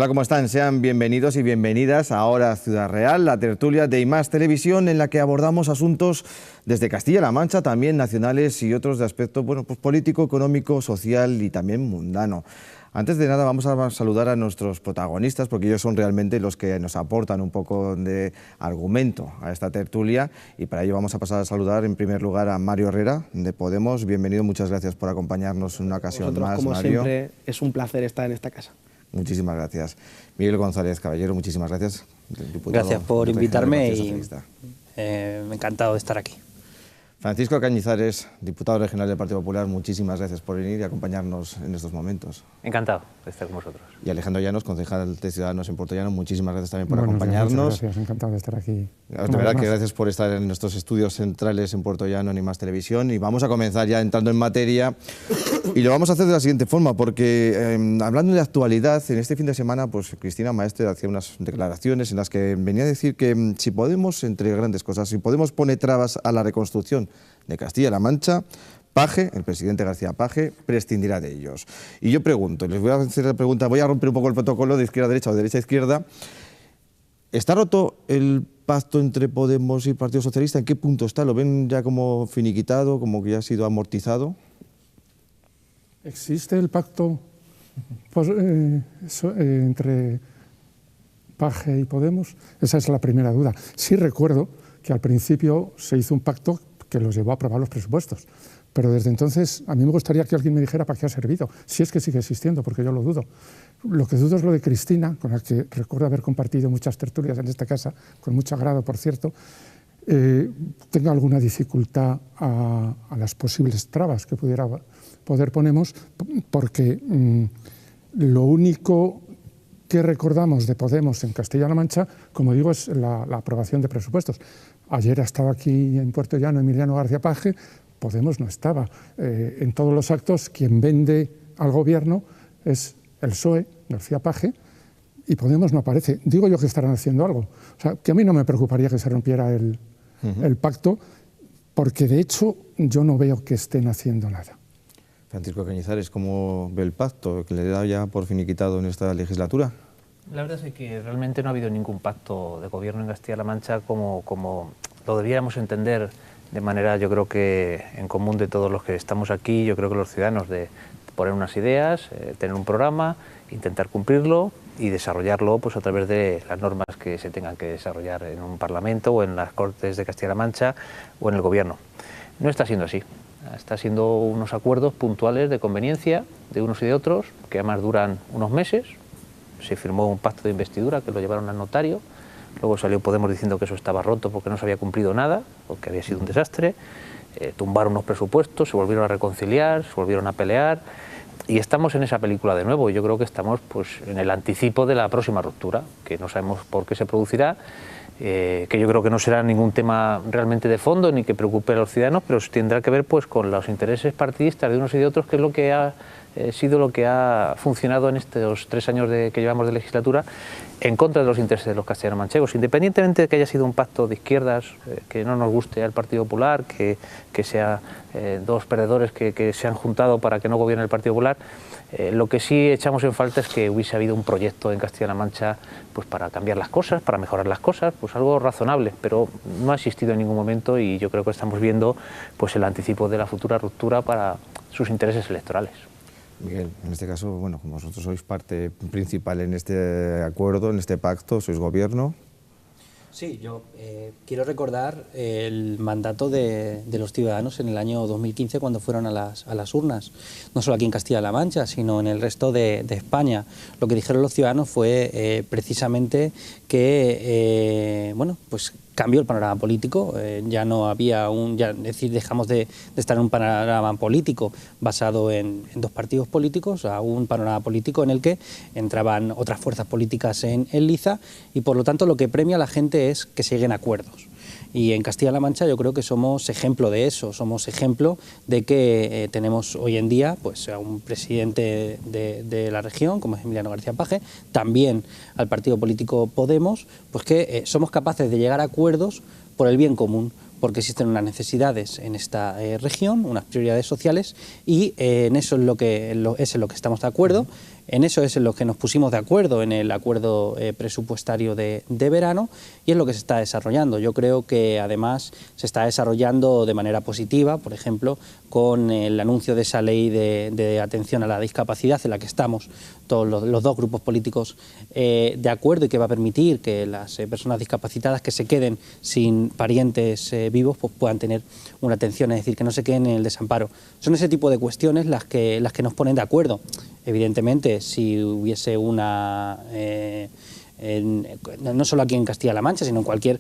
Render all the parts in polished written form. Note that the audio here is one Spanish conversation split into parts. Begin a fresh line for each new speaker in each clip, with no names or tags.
Hola, ¿cómo están? Sean bienvenidos y bienvenidas a Hora Ciudad Real, la tertulia de IMAX Televisión, en la que abordamos asuntos desde Castilla-La Mancha, también nacionales y otros de aspecto político, económico, social y también mundano. Antes de nada vamos a saludar a nuestros protagonistas, porque ellos son realmente los que nos aportan un poco de argumento a esta tertulia, y para ello vamos a pasar a saludar en primer lugar a Mario Herrera, de Podemos. Bienvenido, muchas gracias por acompañarnos en una ocasión más,
como
Mario.
Siempre, es un placer estar en esta casa.
Muchísimas gracias. Miguel González Caballero, muchísimas gracias.
Gracias por invitarme y me ha encantado de estar aquí.
Francisco Cañizares, diputado regional del Partido Popular, muchísimas gracias por venir y acompañarnos en estos momentos.
Encantado de estar con vosotros.
Y Alejandro Llanos, concejal de Ciudadanos en Puerto Llano, muchísimas gracias también por acompañarnos.
Muchas gracias, encantado de estar aquí.
De verdad que gracias por estar en nuestros estudios centrales en Puerto Llano, en IMAX Televisión, y vamos a comenzar ya entrando en materia, y lo vamos a hacer de la siguiente forma, porque hablando de actualidad, en este fin de semana, pues Cristina Maestre hacía unas declaraciones en las que venía a decir que si Podemos, entre grandes cosas, si Podemos pone trabas a la reconstrucción de Castilla-La Mancha, Page, el presidente García Page, prescindirá de ellos. Y yo pregunto, les voy a hacer la pregunta, voy a romper un poco el protocolo de izquierda a derecha o de derecha a izquierda. ¿Está roto el pacto entre Podemos y el Partido Socialista? ¿En qué punto está? ¿Lo ven ya como finiquitado, como que ya ha sido amortizado?
¿Existe el pacto entre Page y Podemos? Esa es la primera duda. Sí recuerdo que al principio se hizo un pacto que los llevó a aprobar los presupuestos. Pero desde entonces a mí me gustaría que alguien me dijera para qué ha servido, si es que sigue existiendo, porque yo lo dudo. Lo que dudo es lo de Cristina, con la que recuerdo haber compartido muchas tertulias en esta casa, con mucho agrado, por cierto, tenga alguna dificultad a las posibles trabas que pudiera poder Podemos, porque lo único que recordamos de Podemos en Castilla-La Mancha, como digo, es la aprobación de presupuestos. Ayer estaba aquí en Puerto Llano Emiliano García Page, Podemos no estaba. En todos los actos, quien vende al gobierno es el PSOE, García Page, y Podemos no aparece. Digo yo que estarán haciendo algo. O sea, que a mí no me preocuparía que se rompiera el pacto, porque de hecho yo no veo que estén haciendo nada.
Francisco Cañizares, ¿cómo ve el pacto que le da ya por finiquitado en esta legislatura?
La verdad es que realmente no ha habido ningún pacto de gobierno en Castilla-La Mancha como lo debiéramos entender de manera, yo creo que en común de todos los que estamos aquí. Yo creo que los ciudadanos, de poner unas ideas, tener un programa, intentar cumplirlo y desarrollarlo pues a través de las normas que se tengan que desarrollar en un parlamento o en las Cortes de Castilla-La Mancha o en el gobierno. No está siendo así. Está siendo unos acuerdos puntuales de conveniencia de unos y de otros, que además duran unos meses. Se firmó un pacto de investidura que lo llevaron al notario, luego salió Podemos diciendo que eso estaba roto porque no se había cumplido nada, porque había sido un desastre, tumbaron unos presupuestos, se volvieron a reconciliar, se volvieron a pelear, y estamos en esa película de nuevo. Yo creo que estamos pues en el anticipo de la próxima ruptura, que no sabemos por qué se producirá, que yo creo que no será ningún tema realmente de fondo ni que preocupe a los ciudadanos, pero tendrá que ver pues con los intereses partidistas de unos y de otros, que es lo que ha sido lo que ha funcionado en estos 3 años que llevamos de legislatura, en contra de los intereses de los castellano-manchegos, independientemente de que haya sido un pacto de izquierdas, que no nos guste al Partido Popular, que sea dos perdedores que se han juntado para que no gobierne el Partido Popular. Lo que sí echamos en falta es que hubiese habido un proyecto en Castilla-La Mancha pues para cambiar las cosas, para mejorar las cosas, pues algo razonable, pero no ha existido en ningún momento, y yo creo que estamos viendo pues el anticipo de la futura ruptura para sus intereses electorales.
Miguel, en este caso, bueno, como vosotros sois parte principal en este acuerdo, en este pacto, sois gobierno.
Sí, yo quiero recordar el mandato de los ciudadanos en el año 2015, cuando fueron a las urnas, no solo aquí en Castilla-La Mancha, sino en el resto de España. Lo que dijeron los ciudadanos fue precisamente que, bueno, pues cambió el panorama político. Ya no había es decir, dejamos de estar en un panorama político basado en 2 partidos políticos a un panorama político en el que entraban otras fuerzas políticas en liza, y por lo tanto lo que premia a la gente es que se lleguen a acuerdos. Y en Castilla-La Mancha yo creo que somos ejemplo de eso, somos ejemplo de que tenemos hoy en día pues a un presidente de la región, como es Emiliano García Page, también al partido político Podemos, pues que somos capaces de llegar a acuerdos por el bien común, porque existen unas necesidades en esta región, unas prioridades sociales, y en eso es en lo que estamos de acuerdo. En eso es en lo que nos pusimos de acuerdo en el acuerdo presupuestario de verano y es lo que se está desarrollando. Yo creo que además se está desarrollando de manera positiva, por ejemplo, con el anuncio de esa ley de atención a la discapacidad en la que estamos todos los dos grupos políticos de acuerdo y que va a permitir que las personas discapacitadas que se queden sin parientes vivos pues puedan tener una atención, es decir, que no se queden en el desamparo. Son ese tipo de cuestiones las que nos ponen de acuerdo. Evidentemente, si hubiese una... no solo aquí en Castilla-La Mancha, sino en cualquier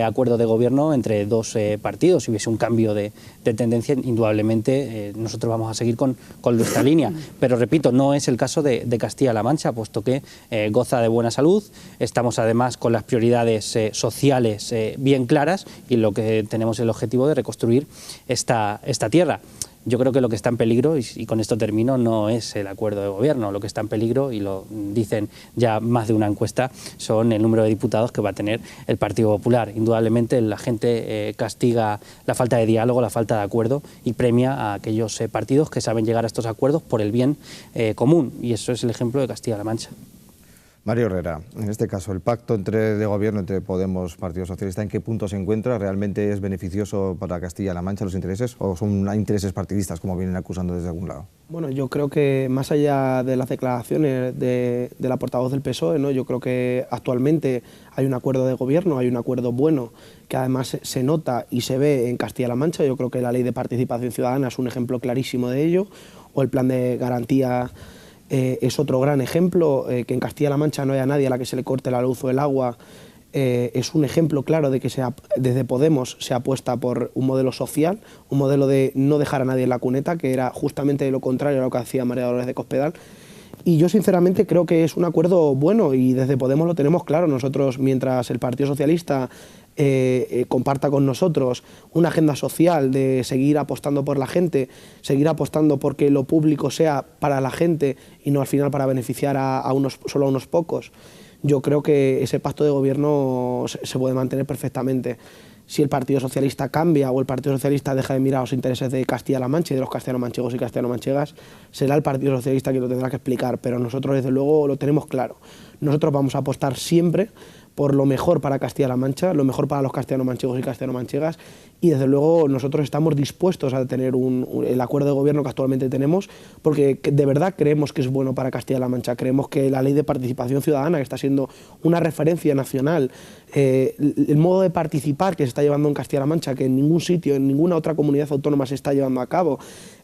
acuerdo de gobierno entre dos partidos, si hubiese un cambio de tendencia, indudablemente nosotros vamos a seguir con nuestra línea. Pero repito, no es el caso de Castilla-La Mancha, puesto que goza de buena salud, estamos además con las prioridades sociales bien claras y lo que tenemos el objetivo de reconstruir esta tierra. Yo creo que lo que está en peligro, y con esto termino, no es el acuerdo de gobierno. Lo que está en peligro, y lo dicen ya más de una encuesta, son el número de diputados que va a tener el Partido Popular. Indudablemente la gente castiga la falta de diálogo, la falta de acuerdo y premia a aquellos partidos que saben llegar a estos acuerdos por el bien común. Y eso es el ejemplo de Castilla-La Mancha.
Mario Herrera, en este caso, el pacto de gobierno entre Podemos, Partido Socialista, ¿en qué punto se encuentra? ¿Realmente es beneficioso para Castilla-La Mancha los intereses o son intereses partidistas, como vienen acusando desde algún lado?
Bueno, yo creo que más allá de las declaraciones de la portavoz del PSOE, ¿no? Yo creo que actualmente hay un acuerdo de gobierno, hay un acuerdo bueno, que además se nota y se ve en Castilla-La Mancha. Yo creo que la Ley de Participación Ciudadana es un ejemplo clarísimo de ello, o el Plan de Garantía es otro gran ejemplo. Que en Castilla-La Mancha no haya nadie a la que se le corte la luz o el agua, es un ejemplo claro de que desde Podemos se apuesta por un modelo social, un modelo de no dejar a nadie en la cuneta, que era justamente lo contrario a lo que hacía María Dolores de Cospedal. Y yo sinceramente creo que es un acuerdo bueno y desde Podemos lo tenemos claro. Nosotros, mientras el Partido Socialista comparta con nosotros una agenda social de seguir apostando por la gente, seguir apostando porque lo público sea para la gente y no al final para beneficiar solo a unos pocos, yo creo que ese pacto de gobierno se puede mantener perfectamente. Si el Partido Socialista cambia o el Partido Socialista deja de mirar los intereses de Castilla-La Mancha y de los castellano-manchegos y castellano-manchegas, será el Partido Socialista quien lo tendrá que explicar, pero nosotros desde luego lo tenemos claro. Nosotros vamos a apostar siempre por lo mejor para Castilla-La Mancha, lo mejor para los castellano-manchegos y castellano-manchegas, y desde luego nosotros estamos dispuestos a tener el acuerdo de gobierno que actualmente tenemos, porque de verdad creemos que es bueno para Castilla-La Mancha. Creemos que la Ley de Participación Ciudadana, que está siendo una referencia nacional, el modo de participar que se está llevando en Castilla-La Mancha, que en ningún sitio, en ninguna otra comunidad autónoma se está llevando a cabo,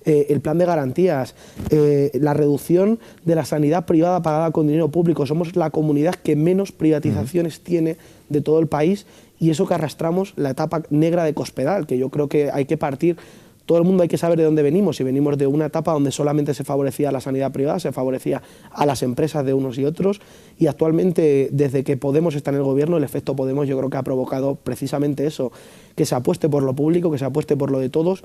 el plan de garantías, la reducción de la sanidad privada pagada con dinero público. Somos la comunidad que menos privatizaciones tiene de todo el país, y eso que arrastramos la etapa negra de Cospedal, que yo creo que hay que partir. Todo el mundo hay que saber de dónde venimos, y venimos de una etapa donde solamente se favorecía la sanidad privada, se favorecía a las empresas de unos y otros, y actualmente, desde que Podemos está en el gobierno, el efecto Podemos yo creo que ha provocado precisamente eso, que se apueste por lo público, que se apueste por lo de todos.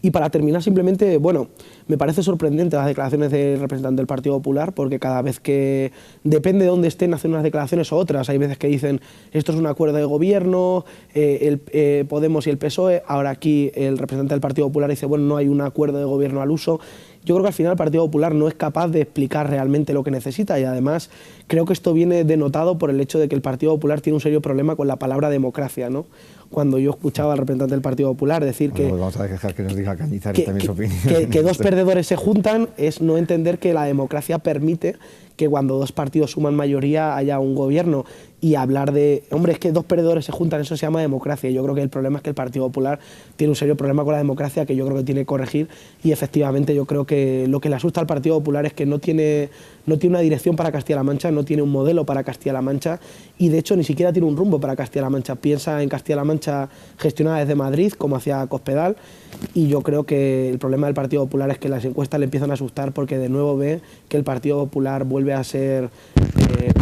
Y para terminar, simplemente, bueno, me parece sorprendente las declaraciones del representante del Partido Popular, porque cada vez que, depende de dónde estén, hacen unas declaraciones o otras. Hay veces que dicen, esto es un acuerdo de gobierno, Podemos y el PSOE. Ahora aquí el representante del Partido Popular dice, bueno, no hay un acuerdo de gobierno al uso. Yo creo que al final el Partido Popular no es capaz de explicar realmente lo que necesita, y además creo que esto viene denotado por el hecho de que el Partido Popular tiene un serio problema con la palabra democracia, ¿no? Cuando yo escuchaba al representante del Partido Popular decir que...
Pues vamos a dejar que nos diga Cañizares también su opinión.
Que dos perdedores se juntan es no entender que la democracia permite que cuando dos partidos suman mayoría haya un gobierno, y hablar de, hombre, es que dos perdedores se juntan, eso se llama democracia. Y yo creo que el problema es que el Partido Popular tiene un serio problema con la democracia que yo creo que tiene que corregir, y efectivamente yo creo que lo que le asusta al Partido Popular es que no tiene una dirección para Castilla-La Mancha, no tiene un modelo para Castilla-La Mancha, y de hecho ni siquiera tiene un rumbo para Castilla-La Mancha. Piensa en Castilla-La Mancha gestionada desde Madrid, como hacía Cospedal, y yo creo que el problema del Partido Popular es que las encuestas le empiezan a asustar, porque de nuevo ve que el Partido Popular vuelve a ser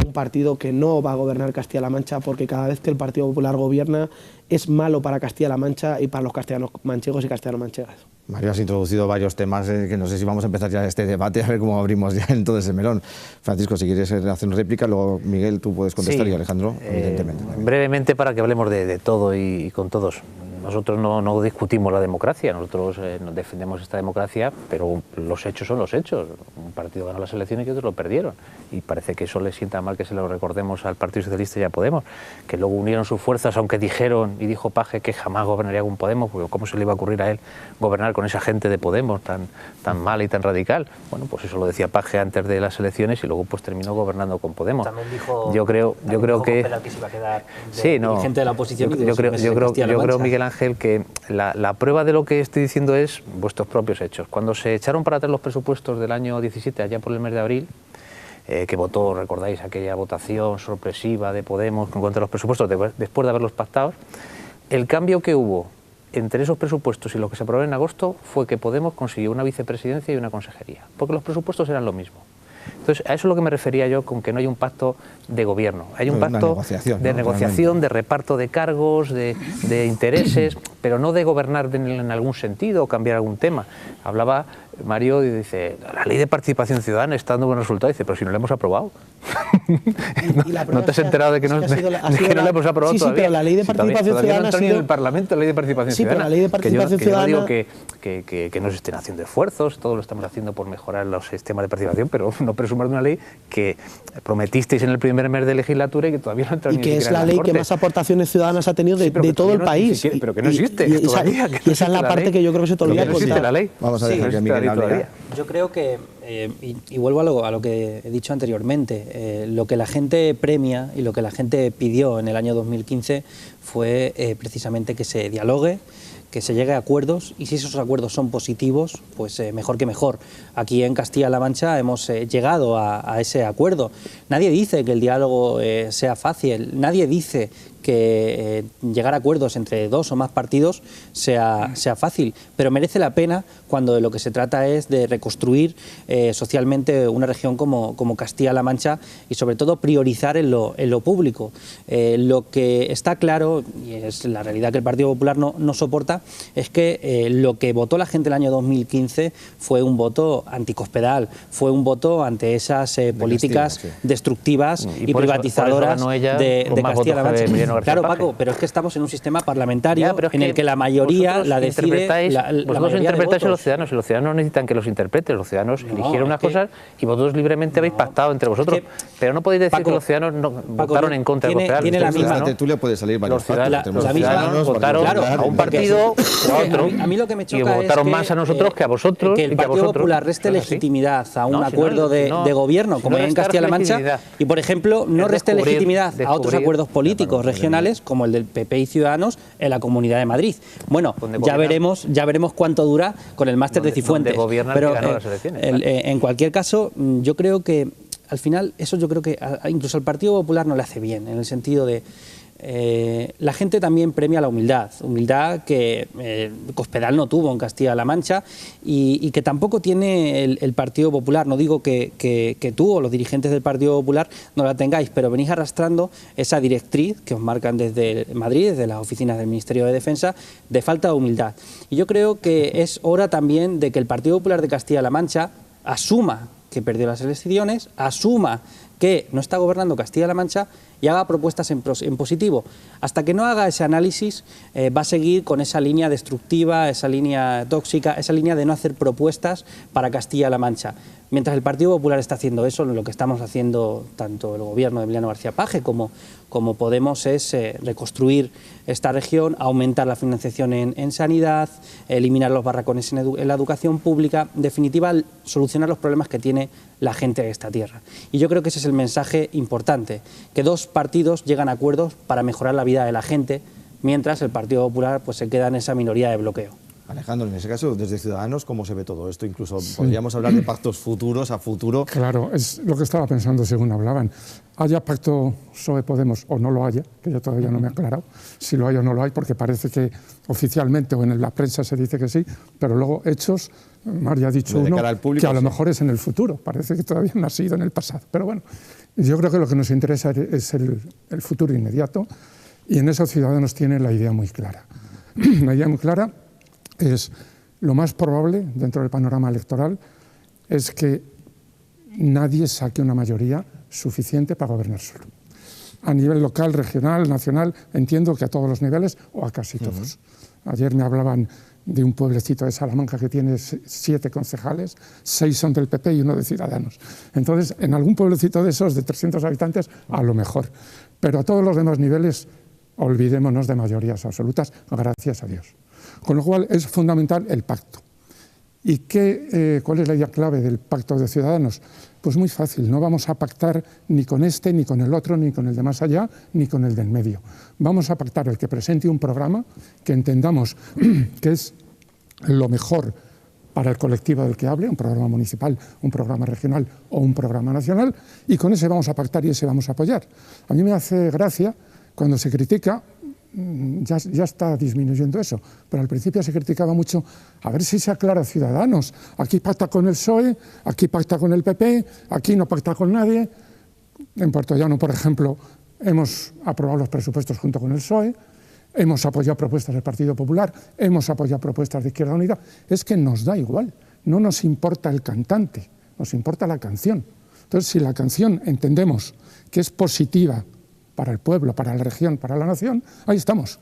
un partido que no va a gobernar Castilla-La Mancha, porque cada vez que el Partido Popular gobierna es malo para Castilla-La Mancha y para los castellanos manchegos y castellano-manchegas.
Mario, has introducido varios temas que no sé si vamos a empezar ya este debate, a ver cómo abrimos ya en todo ese melón. Francisco, si quieres hacer una réplica, luego Miguel, tú puedes contestar, y Alejandro, evidentemente.
Brevemente, para que hablemos de todo y con todos. nosotros no discutimos la democracia, nosotros nos defendemos esta democracia, pero los hechos son los hechos. Un partido ganó las elecciones y otros lo perdieron. Y parece que eso le sienta mal que se lo recordemos al Partido Socialista y a Podemos, que luego unieron sus fuerzas, aunque dijeron, y dijo Paje, que jamás gobernaría con Podemos, porque ¿cómo se le iba a ocurrir a él gobernar con esa gente de Podemos tan mala y tan radical? Bueno, pues eso lo decía Paje antes de las elecciones y luego pues terminó gobernando con Podemos.
También dijo,
yo creo que
se iba a quedar
dirigente
de la oposición.
Yo creo, Miguel Ángel, que la prueba de lo que estoy diciendo es vuestros propios hechos. Cuando se echaron para atrás los presupuestos del año 17, allá por el mes de abril, que votó, recordáis, aquella votación sorpresiva de Podemos en contra de los presupuestos, después de haberlos pactado, el cambio que hubo entre esos presupuestos y lo que se aprobó en agosto fue que Podemos consiguió una vicepresidencia y una consejería, porque los presupuestos eran lo mismo. Entonces, a eso es lo que me refería yo con que no hay un pacto de gobierno. Hay un pacto de negociación, de reparto de cargos, de intereses, pero no de gobernar en algún sentido o cambiar algún tema. Hablaba Mario y dice, la ley de participación ciudadana está dando buen resultado. Dice, pero si no la hemos aprobado. ¿No te has enterado de que no la hemos aprobado todavía?
Sí, pero la ley de participación ciudadana
no está ni en el Parlamento, la ley de participación ciudadana.
Pero la ley de participación ciudadana...
Yo no digo que no se estén haciendo esfuerzos, todos lo estamos haciendo por mejorar los sistemas de participación, pero no presumar de una ley que prometisteis en el primer mes de legislatura y que todavía no ha entrado ni siquiera en la Corte.
Y que es la ley que más aportaciones ciudadanas ha tenido de todo el país.
Pero que no existe todavía.
Y esa es la parte que yo creo que se te olvida.
No existe la ley.
Vamos a dejar que Miguel hable.
Yo creo que, y vuelvo a lo que he dicho anteriormente, lo que la gente premia y lo que la gente pidió en el año 2015 fue precisamente que se dialogue, que se llegue a acuerdos, y si esos acuerdos son positivos, pues mejor que mejor. Aquí en Castilla-La Mancha hemos llegado a ese acuerdo. Nadie dice que el diálogo sea fácil, nadie dice que llegar a acuerdos entre dos o más partidos sea fácil, pero merece la pena cuando de lo que se trata es de reconstruir socialmente una región como Castilla-La Mancha y sobre todo priorizar en lo público. Lo que está claro, y es la realidad que el Partido Popular no soporta, es que lo que votó la gente el año 2015 fue un voto anticospedal, fue un voto ante esas políticas destructivas y privatizadoras de Castilla-La Mancha. Claro, Paco, pero es que estamos en un sistema parlamentario en el que la mayoría la decide.
Vosotros interpretáis a los ciudadanos y los ciudadanos no necesitan que los interpretes. Los ciudadanos eligieron unas cosas y vosotros libremente habéis pactado entre vosotros. Pero no podéis decir que los ciudadanos votaron en contra de cospedal.
Tiene la misma.
Tú le puedes salir varios
pactos. Los ciudadanos votaron a un partido o a otro.
A mí lo que me choca
y votaron más a nosotros que a vosotros.
Que el Partido Popular reste legitimidad a un acuerdo de gobierno, como hay en Castilla-La Mancha, y por ejemplo no reste legitimidad a otros acuerdos políticos regionales como el del PP y Ciudadanos en la Comunidad de Madrid. Bueno, ya veremos cuánto dura con el máster de Cifuentes. Pero en cualquier caso, yo creo que al final eso yo creo que incluso al Partido Popular no le hace bien, en el sentido de la gente también premia la humildad que Cospedal no tuvo en Castilla-La Mancha y que tampoco tiene el Partido Popular. No digo que tú o los dirigentes del Partido Popular no la tengáis, pero venís arrastrando esa directriz que os marcan desde Madrid, desde las oficinas del Ministerio de Defensa, de falta de humildad. Y yo creo que es hora también de que el Partido Popular de Castilla-La Mancha asuma que perdió las elecciones, asuma que no está gobernando Castilla-La Mancha y haga propuestas en positivo. Hasta que no haga ese análisis, va a seguir con esa línea destructiva, esa línea tóxica, esa línea de no hacer propuestas para Castilla-La Mancha. Mientras el Partido Popular está haciendo eso, lo que estamos haciendo tanto el gobierno de Emiliano García Paje como Podemos es reconstruir esta región, aumentar la financiación en sanidad, eliminar los barracones en la educación pública, en definitiva, solucionar los problemas que tiene la gente de esta tierra. Y yo creo que ese es el mensaje importante, que dos partidos llegan a acuerdos para mejorar la vida de la gente, mientras el Partido Popular pues, se queda en esa minoría de bloqueo.
Alejandro, en ese caso, desde Ciudadanos, ¿cómo se ve todo esto? Incluso podríamos hablar de pactos futuros a futuro.
Claro, es lo que estaba pensando según hablaban. Haya pacto PSOE-Podemos o no lo haya, que yo todavía no me he aclarado si lo hay o no lo hay, porque parece que oficialmente o en la prensa se dice que sí, pero luego hechos, Mario ha dicho uno, que a lo mejor es en el futuro, parece que todavía no ha sido en el pasado. Pero bueno, yo creo que lo que nos interesa es el futuro inmediato y en eso Ciudadanos tiene la idea muy clara. La idea muy clara es lo más probable dentro del panorama electoral es que nadie saque una mayoría suficiente para gobernar solo. A nivel local, regional, nacional, entiendo que a todos los niveles o a casi todos. Ayer me hablaban de un pueblecito de Salamanca que tiene 7 concejales, 6 son del PP y 1 de Ciudadanos. Entonces, en algún pueblecito de esos de 300 habitantes, a lo mejor. Pero a todos los demás niveles, olvidémonos de mayorías absolutas, gracias a Dios. Con lo cual, es fundamental el pacto. ¿Y cuál es la idea clave del pacto de Ciudadanos? Pues muy fácil, no vamos a pactar ni con este, ni con el otro, ni con el de más allá, ni con el del medio. Vamos a pactar el que presente un programa que entendamos que es lo mejor para el colectivo del que hable, un programa municipal, un programa regional o un programa nacional, y con ese vamos a pactar y ese vamos a apoyar. A mí me hace gracia cuando se critica. Ya está disminuyendo eso, pero al principio se criticaba mucho, a ver si se aclara Ciudadanos, aquí pacta con el PSOE, aquí pacta con el PP, aquí no pacta con nadie. En Puerto Llano, por ejemplo, hemos aprobado los presupuestos junto con el PSOE, hemos apoyado propuestas del Partido Popular, hemos apoyado propuestas de Izquierda Unida. Es que nos da igual, no nos importa el cantante, nos importa la canción. Entonces, si la canción entendemos que es positiva para el pueblo, para la región, para la nación, ahí estamos.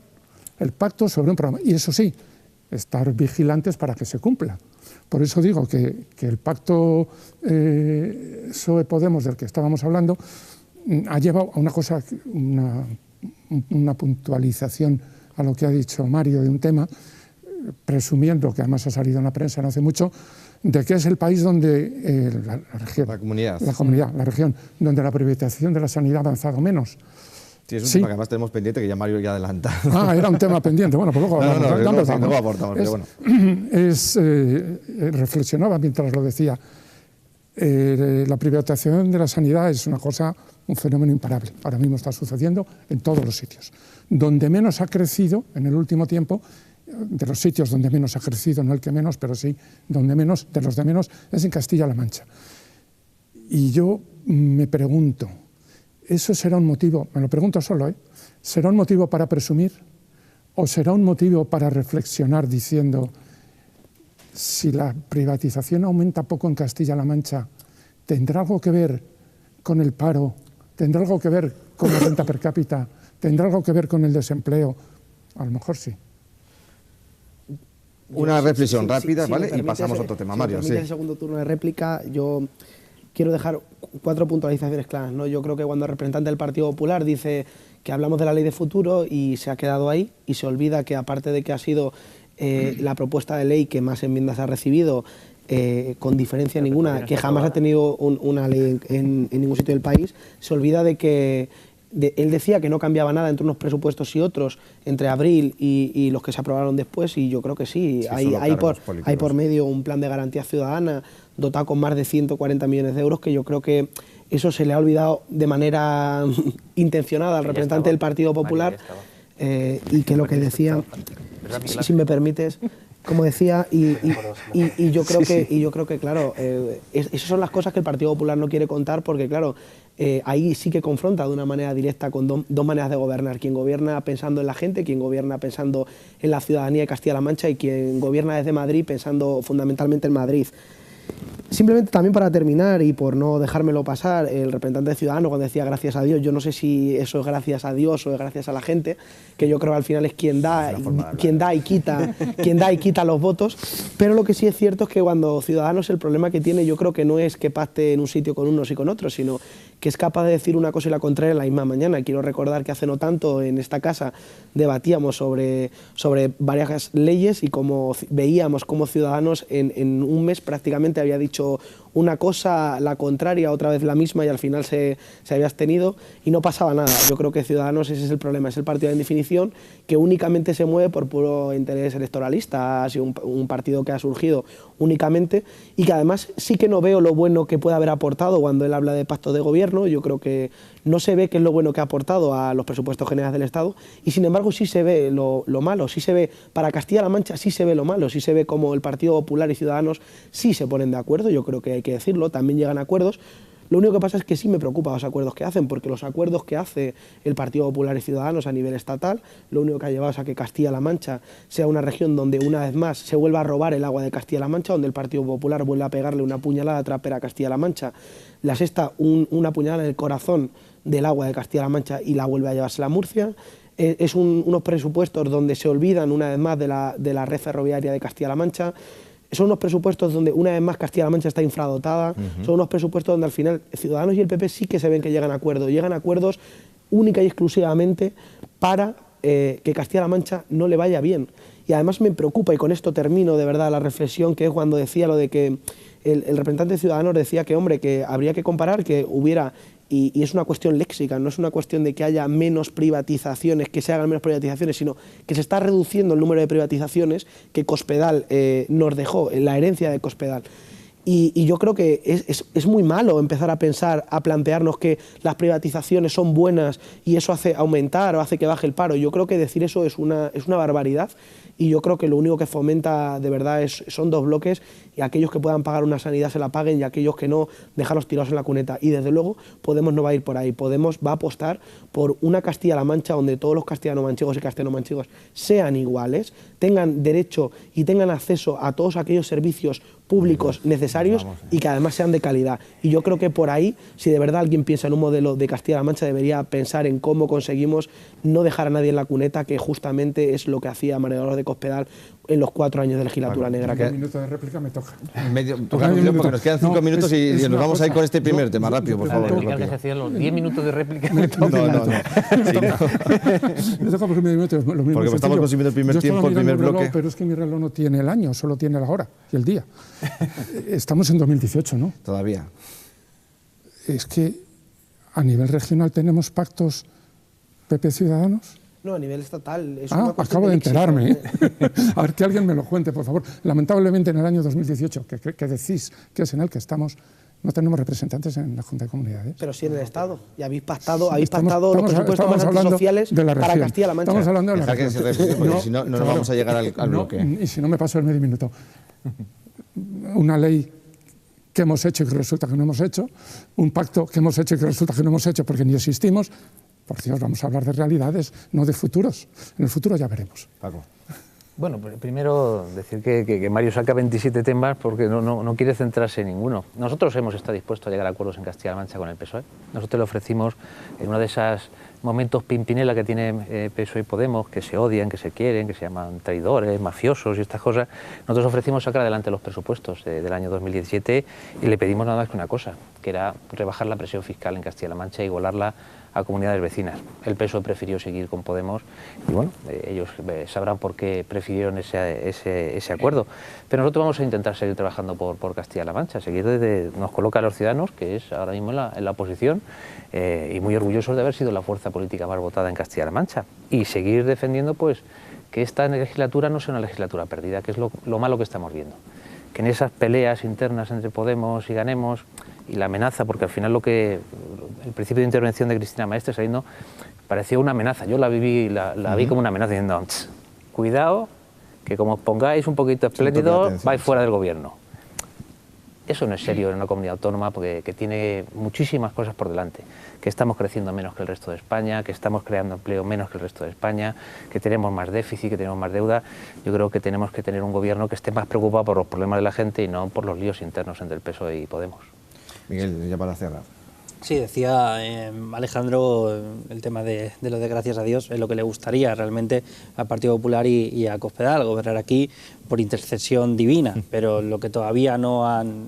El pacto sobre un programa. Y eso sí, estar vigilantes para que se cumpla. Por eso digo que el pacto PSOE-Podemos del que estábamos hablando ha llevado a una cosa, una puntualización a lo que ha dicho Mario de un tema, presumiendo, que además ha salido en la prensa no hace mucho, de que es el país donde la región donde la privatización de la sanidad ha avanzado menos.
Sí, es un tema que además tenemos pendiente, que ya Mario ya adelanta.
Ah, era un tema pendiente. Bueno, pues luego hablamos.
No aportamos, pero bueno.
Reflexionaba mientras lo decía. La privatización de la sanidad es una cosa, un fenómeno imparable. Ahora mismo está sucediendo en todos los sitios. Donde menos ha crecido en el último tiempo, de los sitios donde menos ha crecido, no el que menos, pero sí donde menos, de los de menos, es en Castilla-La Mancha. Y yo me pregunto, ¿eso será un motivo, me lo pregunto solo, será un motivo para presumir o será un motivo para reflexionar diciendo, si la privatización aumenta poco en Castilla-La Mancha, ¿tendrá algo que ver con el paro? ¿Tendrá algo que ver con la renta per cápita? ¿Tendrá algo que ver con el desempleo? A lo mejor sí.
Una reflexión rápida, ¿vale? Y pasamos a otro tema, Mario.
En el segundo turno de réplica, yo quiero dejar 4 puntualizaciones claras, ¿no? Yo creo que cuando el representante del Partido Popular dice que hablamos de la ley de futuro y se ha quedado ahí y se olvida que, aparte de que ha sido la propuesta de ley que más enmiendas ha recibido, con diferencia ninguna, que jamás ha tenido una ley en ningún sitio del país, se olvida de que él decía que no cambiaba nada entre unos presupuestos y otros, entre abril y los que se aprobaron después, y yo creo que sí. Hay por medio un plan de garantía ciudadana dotado con más de 140 millones de euros, que yo creo que eso se le ha olvidado de manera intencionada al representante del Partido Popular, y que lo que decía, si me permites, como decía, y yo creo que claro, esas son las cosas que el Partido Popular no quiere contar, porque claro, ahí sí que confronta de una manera directa con dos maneras de gobernar: quien gobierna pensando en la gente, quien gobierna pensando en la ciudadanía de Castilla-La Mancha, y quien gobierna desde Madrid pensando fundamentalmente en Madrid. Simplemente también para terminar y por no dejármelo pasar, el representante de Ciudadanos cuando decía gracias a Dios, yo no sé si eso es gracias a Dios o es gracias a la gente, que yo creo que al final es quien da y quita los votos, pero lo que sí es cierto es que cuando Ciudadanos, el problema que tiene, yo creo que no es que pacte en un sitio con unos y con otros, sino que es capaz de decir una cosa y la contraria en la misma mañana. Quiero recordar que hace no tanto en esta casa debatíamos sobre varias leyes y como veíamos cómo Ciudadanos en un mes prácticamente había dicho una cosa, la contraria, otra vez la misma, y al final se había abstenido y no pasaba nada. Yo creo que Ciudadanos, ese es el problema, es el partido en definición que únicamente se mueve por puro interés electoralista, ha sido un partido que ha surgido únicamente y que además sí que no veo lo bueno que puede haber aportado cuando él habla de pacto de gobierno. Yo creo que no se ve qué es lo bueno que ha aportado a los presupuestos generales del Estado, y sin embargo sí se ve lo malo, sí se ve, para Castilla-La Mancha sí se ve lo malo, sí se ve como el Partido Popular y Ciudadanos sí se ponen de acuerdo, yo creo que hay que decirlo, también llegan a acuerdos. Lo único que pasa es que sí me preocupa los acuerdos que hacen, porque los acuerdos que hace el Partido Popular y Ciudadanos a nivel estatal, lo único que ha llevado es a que Castilla-La Mancha sea una región donde una vez más se vuelva a robar el agua de Castilla-La Mancha, donde el Partido Popular vuelve a pegarle una puñalada trapera a Castilla-La Mancha, le asesta una puñalada en el corazón del agua de Castilla-La Mancha y la vuelve a llevarse a Murcia. es unos presupuestos donde se olvidan una vez más de la red ferroviaria de Castilla-La Mancha. Son unos presupuestos donde una vez más Castilla-La Mancha está infradotada. Son unos presupuestos donde al final Ciudadanos y el PP sí que se ven que llegan a acuerdos. Llegan a acuerdos única y exclusivamente para que Castilla-La Mancha no le vaya bien. Y además me preocupa, y con esto termino de verdad la reflexión, que es cuando decía lo de que el representante de Ciudadanos decía que, hombre, que habría que comparar, que hubiera, y es una cuestión léxica, no es una cuestión de que haya menos privatizaciones, que se hagan menos privatizaciones, sino que se está reduciendo el número de privatizaciones que Cospedal nos dejó, la herencia de Cospedal. Y yo creo que es muy malo empezar a pensar, a plantearnos que las privatizaciones son buenas y eso hace aumentar o hace que baje el paro. Yo creo que decir eso es una barbaridad, y yo creo que lo único que fomenta de verdad son dos bloques, y aquellos que puedan pagar una sanidad se la paguen y aquellos que no, dejarlos tirados en la cuneta. Y desde luego Podemos no va a ir por ahí. Podemos va a apostar por una Castilla-La Mancha donde todos los castellano-manchegos y castellano-manchegos sean iguales, tengan derecho y tengan acceso a todos aquellos servicios públicos necesarios y que además sean de calidad. Y yo creo que por ahí, si de verdad alguien piensa en un modelo de Castilla-La Mancha, debería pensar en cómo conseguimos no dejar a nadie en la cuneta, que justamente es lo que hacía María Dolores de Cospedal en los 4 años de legislatura negra.
Un minuto de réplica me toca.
Porque nos quedan 5 minutos y nos vamos a ir con este primer tema. Rápido, por favor.
Los 10 minutos de réplica
me toca. No. Me toca por 10 minutos.
Porque estamos consumiendo el primer tiempo, el primer bloque.
Pero es que mi reloj no tiene el año, solo tiene la hora y el día. Estamos en 2018, ¿no?
Todavía.
Es que a nivel regional tenemos pactos PP Ciudadanos.
No, a nivel estatal.
Acabo de enterarme. A ver, que alguien me lo cuente, por favor. Lamentablemente, en el año 2018, que decís que es en el que estamos, no tenemos representantes en la Junta de Comunidades.
Pero sí en el Estado. Y habéis pactado los presupuestos más antisociales para Castilla-La Mancha.
Estamos hablando de la región.
Porque si no, no vamos a llegar al bloque.
Y si no me paso el medio minuto. Una ley que hemos hecho y que resulta que no hemos hecho, un pacto que hemos hecho y que resulta que no hemos hecho porque ni existimos. Por Dios, vamos a hablar de realidades, no de futuros. En el futuro ya veremos.
Paco.
Bueno, primero decir que Mario saca 27 temas porque no quiere centrarse en ninguno. Nosotros hemos estado dispuestos a llegar a acuerdos en Castilla-La Mancha con el PSOE. Nosotros le ofrecimos en uno de esos momentos pimpinela que tiene PSOE y Podemos, que se odian, que se quieren, que se llaman traidores, mafiosos y estas cosas. Nosotros ofrecimos sacar adelante los presupuestos del año 2017 y le pedimos nada más que una cosa, que era rebajar la presión fiscal en Castilla-La Mancha y igualarla a comunidades vecinas. El PSOE prefirió seguir con Podemos y bueno, ellos sabrán por qué prefirieron ese acuerdo. Pero nosotros vamos a intentar seguir trabajando por Castilla-La Mancha, seguir desde nos coloca a los Ciudadanos, que es ahora mismo en la oposición, y muy orgullosos de haber sido la fuerza política más votada en Castilla-La Mancha, y seguir defendiendo pues que esta legislatura no sea una legislatura perdida, que es lo malo que estamos viendo. Que en esas peleas internas entre Podemos y Ganemos y la amenaza, porque al final el principio de intervención de Cristina Maestre saliendo parecía una amenaza. Yo la vi como una amenaza diciendo, cuidado, que como os pongáis un poquito espléndidos, vais fuera del gobierno. Eso no es serio en una comunidad autónoma porque que tiene muchísimas cosas por delante, que estamos creciendo menos que el resto de España, que estamos creando empleo menos que el resto de España, que tenemos más déficit, que tenemos más deuda. Yo creo que tenemos que tener un gobierno que esté más preocupado por los problemas de la gente y no por los líos internos entre el PSOE y Podemos.
Miguel, ya para cerrar.
Sí, decía Alejandro, el tema de lo de gracias a Dios es lo que le gustaría realmente al Partido Popular y a Cospedal, gobernar aquí por intercesión divina, pero lo que todavía no han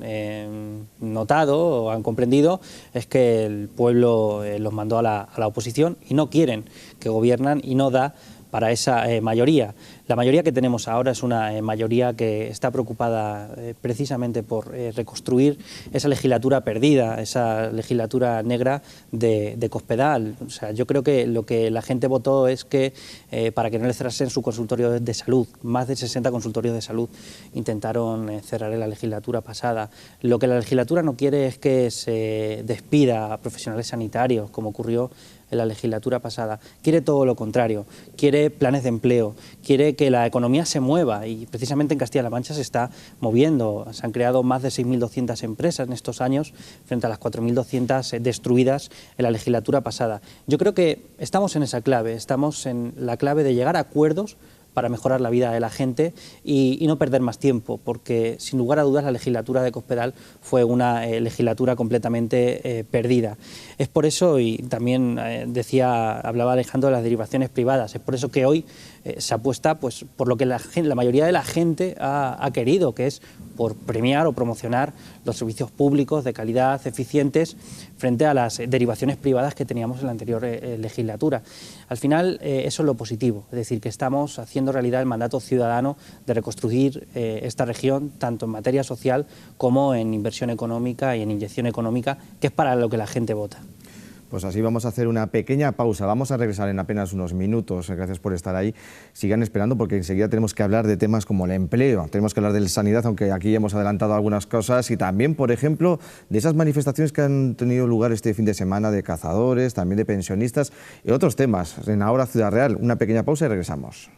notado o han comprendido es que el pueblo los mandó a la oposición y no quieren que gobiernan y no da para esa mayoría. La mayoría que tenemos ahora es una mayoría que está preocupada precisamente por reconstruir esa legislatura perdida, esa legislatura negra de Cospedal. O sea, yo creo que lo que la gente votó es que para que no le cerrasen su consultorio de salud, más de 60 consultorios de salud intentaron cerrar en la legislatura pasada. Lo que la legislatura no quiere es que se despida a profesionales sanitarios, como ocurrió en la legislatura pasada. Quiere todo lo contrario, quiere planes de empleo, quiere que la economía se mueva y precisamente en Castilla-La Mancha se está moviendo. Se han creado más de 6.200 empresas en estos años frente a las 4.200 destruidas en la legislatura pasada. Yo creo que estamos en esa clave, estamos en la clave de llegar a acuerdos para mejorar la vida de la gente y no perder más tiempo, porque sin lugar a dudas la legislatura de Cospedal fue una legislatura completamente perdida. Es por eso, y también hablaba Alejandro de las derivaciones privadas, es por eso que hoy se apuesta pues, por lo que la mayoría de la gente ha querido, que es por premiar o promocionar los servicios públicos de calidad, eficientes, frente a las derivaciones privadas que teníamos en la anterior legislatura. Al final, eso es lo positivo, es decir, que estamos haciendo realidad el mandato ciudadano de reconstruir esta región, tanto en materia social como en inversión económica y en inyección económica, que es para lo que la gente vota.
Pues así vamos a hacer una pequeña pausa, vamos a regresar en apenas unos minutos, gracias por estar ahí, sigan esperando porque enseguida tenemos que hablar de temas como el empleo, tenemos que hablar de la sanidad, aunque aquí hemos adelantado algunas cosas, y también, por ejemplo, de esas manifestaciones que han tenido lugar este fin de semana de cazadores, también de pensionistas y otros temas. En Ahora Ciudad Real, una pequeña pausa y regresamos.